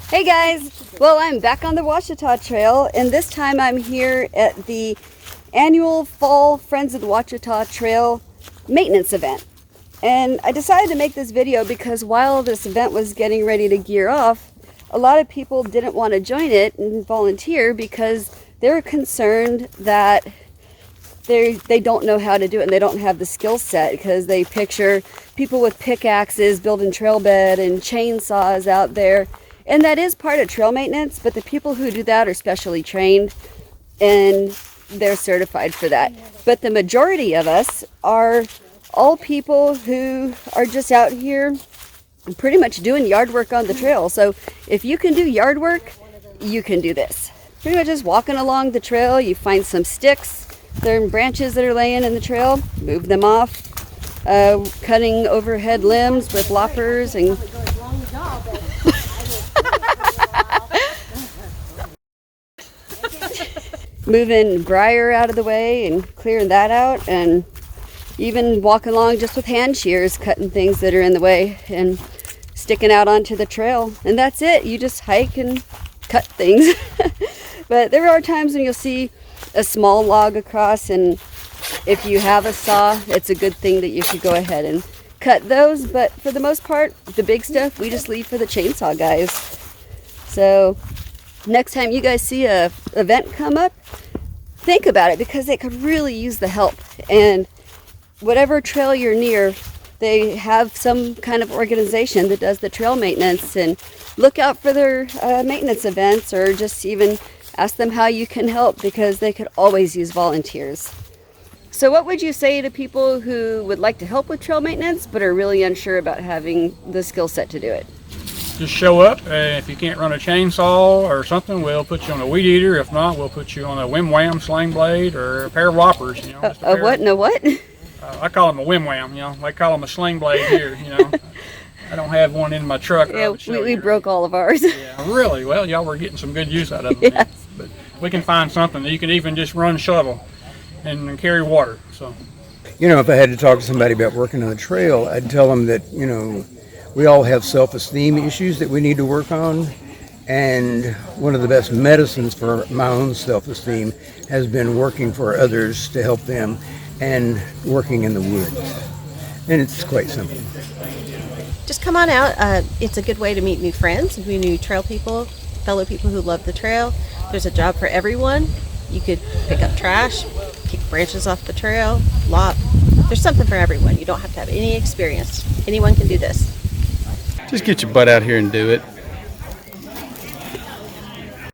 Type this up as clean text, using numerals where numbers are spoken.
Hey guys! Well, I'm back on the Ouachita Trail, and this time I'm here at the annual Fall Friends of the Ouachita Trail maintenance event. And I decided to make this video because while this event was getting ready to gear off, a lot of people didn't want to join it and volunteer because they were concerned that they don't know how to do it and they don't have the skill set, because they picture people with pickaxes building trail bed and chainsaws out there. And that is part of trail maintenance, but the people who do that are specially trained and they're certified for that. But the majority of us are all people who are just out here pretty much doing yard work on the trail. So if you can do yard work, you can do this. Pretty much just walking along the trail, you find some sticks, there are branches that are laying in the trail, move them off, cutting overhead limbs with loppers and moving briar out of the way and clearing that out, and even walking along just with hand shears, cutting things that are in the way and sticking out onto the trail. And that's it. You just hike and cut things. But there are times when you'll see a small log across, and if you have a saw, it's a good thing that you could go ahead and cut those. But for the most part, the big stuff we just leave for the chainsaw guys. So next time you guys see a event come up, think about it, because they could really use the help. And whatever trail you're near, they have some kind of organization that does the trail maintenance, and look out for their maintenance events, or just even ask them how you can help, because they could always use volunteers. So what would you say to people who would like to help with trail maintenance but are really unsure about having the skill set to do it? Just show up. If you can't run a chainsaw or something, we'll put you on a weed eater. If not, we'll put you on a whim wham sling blade or a pair of loppers. You know, a what and a what? I call them a whim wham. You know, they call them a sling blade here. You know, I don't have one in my truck. Yeah, we broke all of ours. Yeah, really. Well, y'all were getting some good use out of them. Yes. But we can find something that you can even just run shovel and carry water. So, You know, if I had to talk to somebody about working on the trail, I'd tell them that, you know, we all have self-esteem issues that we need to work on. And one of the best medicines for my own self-esteem has been working for others to help them, and working in the woods. And it's quite simple. Just come on out. It's a good way to meet new friends, meet new trail people, fellow people who love the trail. There's a job for everyone. You could pick up trash, kick branches off the trail, lop. There's something for everyone. You don't have to have any experience. Anyone can do this. Just get your butt out here and do it.